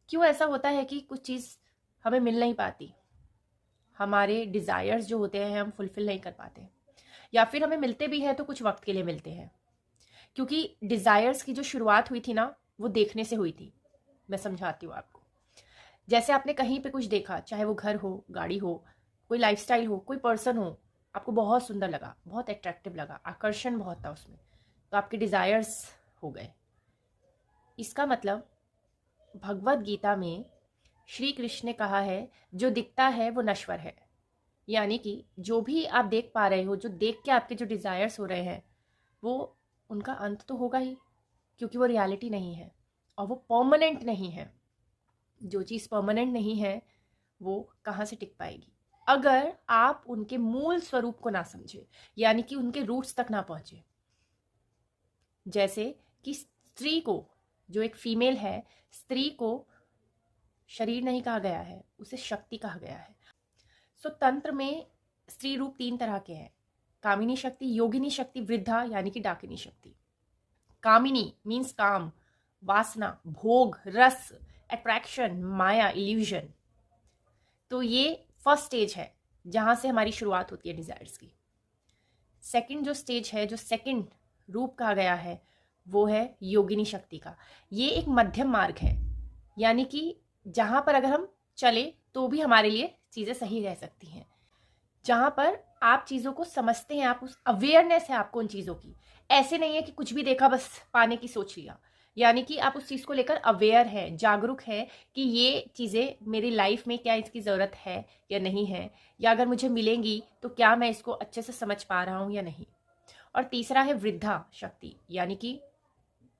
क्यों ऐसा होता है कि कुछ चीज़ हमें मिल नहीं पाती, हमारे डिज़ायर्स जो होते हैं हम फुलफ़िल नहीं कर पाते, या फिर हमें मिलते भी हैं तो कुछ वक्त के लिए मिलते हैं। क्योंकि डिज़ायर्स की जो शुरुआत हुई थी ना, वो देखने से हुई थी। मैं समझाती हूँ आपको। जैसे आपने कहीं पे कुछ देखा, चाहे वो घर हो, गाड़ी हो, कोई लाइफ़स्टाइल हो, कोई पर्सन हो, आपको बहुत सुंदर लगा, बहुत अट्रैक्टिव लगा, आकर्षण बहुत था उसमें, तो आपके डिज़ायर्स हो गए। इसका मतलब भगवत गीता में श्री कृष्ण ने कहा है, जो दिखता है वो नश्वर है। यानी कि जो भी आप देख पा रहे हो, जो देख के आपके जो डिज़ायर्स हो रहे हैं, वो उनका अंत तो होगा ही, क्योंकि वो रियलिटी नहीं है और वो परमानेंट नहीं है। जो चीज़ परमानेंट नहीं है वो कहाँ से टिक पाएगी अगर आप उनके मूल स्वरूप को ना समझे, यानी कि उनके रूट्स तक ना पहुंचे। जैसे कि स्त्री को, जो एक फीमेल है, स्त्री को शरीर नहीं कहा गया है, उसे शक्ति कहा गया है। सो तंत्र में स्त्री रूप 3 तरह के हैं: कामिनी शक्ति, योगिनी शक्ति, वृद्धा यानी कि डाकिनी शक्ति। कामिनी मीन्स काम, वासना, भोग, रस, अट्रैक्शन, माया, इल्यूजन। तो ये फर्स्ट स्टेज है जहां से हमारी शुरुआत होती है डिजायर्स की। सेकंड जो स्टेज है, जो सेकंड रूप कहा गया है, वो है योगिनी शक्ति का। ये एक मध्यम मार्ग है, यानी कि जहां पर अगर हम चले तो भी हमारे लिए चीजें सही रह सकती हैं। जहां पर आप चीजों को समझते हैं, आप उस अवेयरनेस है आपको उन चीजों की। ऐसे नहीं है कि कुछ भी देखा बस पाने की सोच लिया, यानी कि आप उस चीज को लेकर अवेयर है, जागरूक है कि ये चीजें मेरी लाइफ में क्या इसकी जरूरत है या नहीं है, या अगर मुझे मिलेंगी तो क्या मैं इसको अच्छे से समझ पा रहा हूं या नहीं। और तीसरा है वृद्धा शक्ति, यानी कि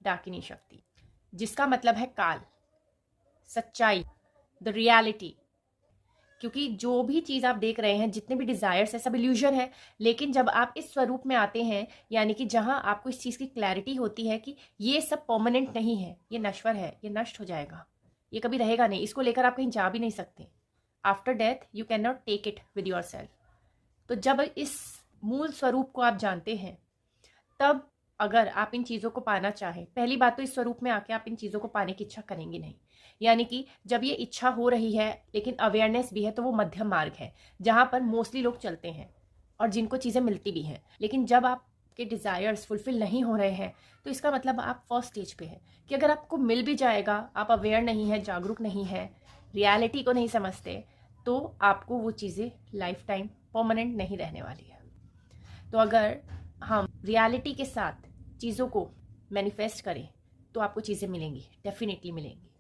डाकिनी शक्ति, जिसका मतलब है काल, सच्चाई, द रियलिटी। क्योंकि जो भी चीज आप देख रहे हैं, जितने भी डिजायर्स है, सब इल्यूजन है। लेकिन जब आप इस स्वरूप में आते हैं, यानी कि जहां आपको इस चीज की क्लैरिटी होती है कि ये सब परमानेंट नहीं है, ये नश्वर है, ये नष्ट हो जाएगा, ये कभी रहेगा नहीं, इसको लेकर आप कहीं जा भी नहीं सकते। After death you can not take it with your self. तो जब इस मूल स्वरूप को आप जानते हैं, तब अगर आप इन चीज़ों को पाना चाहें, पहली बात तो इस स्वरूप में आके आप इन चीज़ों को पाने की इच्छा करेंगे नहीं। यानी कि जब ये इच्छा हो रही है लेकिन अवेयरनेस भी है, तो वो मध्यम मार्ग है जहां पर मोस्टली लोग चलते हैं और जिनको चीज़ें मिलती भी हैं। लेकिन जब आपके डिज़ायर्स फुलफिल नहीं हो रहे हैं, तो इसका मतलब आप फर्स्ट स्टेज पे है कि अगर आपको मिल भी जाएगा, आप अवेयर नहीं है, जागरूक नहीं है, रियलिटी को नहीं समझते, तो आपको वो चीज़ें लाइफ टाइम परमानेंट नहीं रहने वाली है। तो अगर हम रियलिटी के साथ चीज़ों को मैनिफेस्ट करें तो आपको चीज़ें मिलेंगी, डेफिनेटली मिलेंगी।